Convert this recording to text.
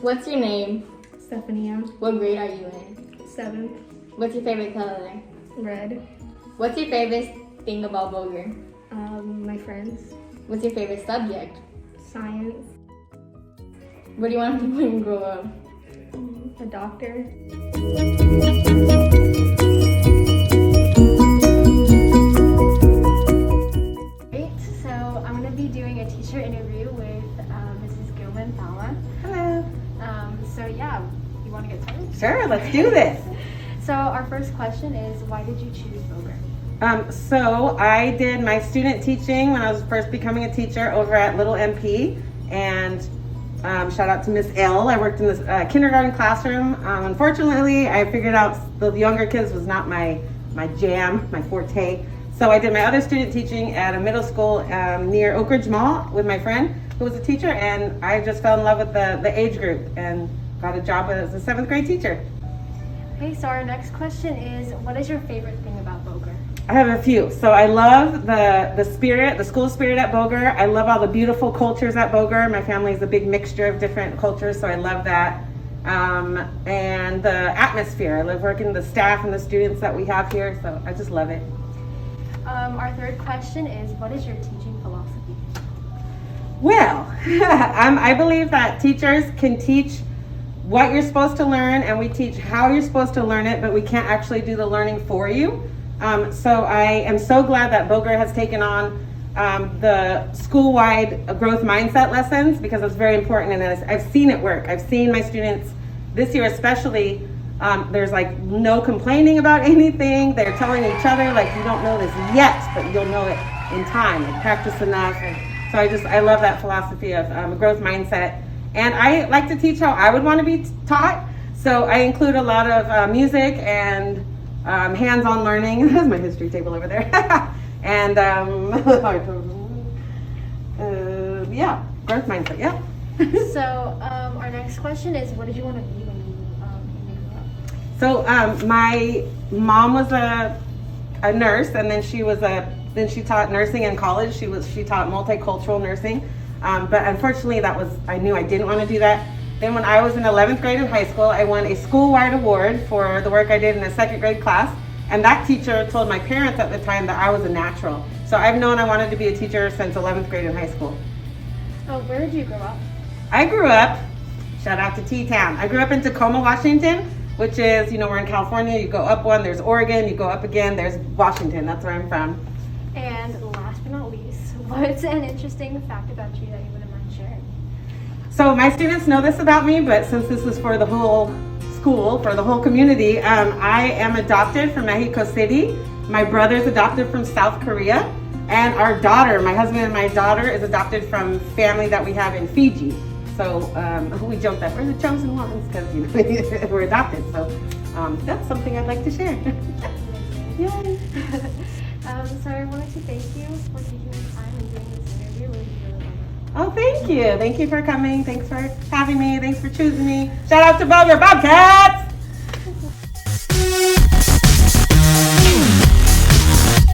What's your name? Stephanie. What grade are you in? 7th. What's your favorite color? Red. What's your favorite thing about Voguer? My friends. What's your favorite subject? Science. What do you want to be when you grow up? A doctor. Great, so I'm going to be doing a teacher interview with Mrs. Gilman Fala. Hello. So yeah, you want to get started? Sure, let's do this. So our first question is, why did you choose Voguer? So I did my student teaching when I was first becoming a teacher over at Little MP, and shout out to Miss L. I worked in this kindergarten classroom. Unfortunately, I figured out the younger kids was not my jam, my forte. So I did my other student teaching at a middle school near Oak Ridge Mall with my friend who was a teacher, and I just fell in love with the age group and got a job as a 7th grade teacher. Okay, so our next question is, what is your favorite thing about Voguer? I have a few. So I love the spirit, the school spirit at Voguer. I love all the beautiful cultures at Voguer. My family is a big mixture of different cultures, so I love that. And the atmosphere. I love working with the staff and the students that we have here, so I just love it. Our third question is, what is your teaching philosophy? Well, I believe that teachers can teach what you're supposed to learn, and we teach how you're supposed to learn it, but we can't actually do the learning for you. So I am so glad that Voguer has taken on the school-wide growth mindset lessons, because it's very important, and I've seen it work. I've seen my students this year especially, there's like no complaining about anything. They're telling each other like, you don't know this yet, but you'll know it in time, like practice enough. And so I love that philosophy of a growth mindset. And I like to teach how I would want to be taught. So I include a lot of music and hands-on learning. There's my history table over there. And yeah, growth mindset, yeah. So our next question is, what did you want to be when you grew up? So my mom was a nurse, and then she taught nursing in college. She taught multicultural nursing. But unfortunately, I knew I didn't want to do that. Then when I was in 11th grade in high school, I won a school-wide award for the work I did in a 2nd grade class. And that teacher told my parents at the time that I was a natural. So I've known I wanted to be a teacher since 11th grade in high school. Oh, where did you grow up? I grew up, shout out to T-Town. I grew up in Tacoma, Washington, which is, we're in California. You go up one, there's Oregon. You go up again, there's Washington. That's where I'm from. And last but not least, what's an interesting fact about you that you wouldn't mind sharing? So my students know this about me, but since this is for the whole school, for the whole community, I am adopted from Mexico City. My brother's adopted from South Korea. And our daughter, my husband and my daughter, is adopted from family that we have in Fiji. So we joke that we're the chosen ones because we're adopted. So that's something I'd like to share. Yay! So I wanted to thank you for taking the time and doing this interview. It was really wonderful. Oh, thank you. Thank you for coming. Thanks for having me. Thanks for choosing me. Shout out to Voguer Bobcats!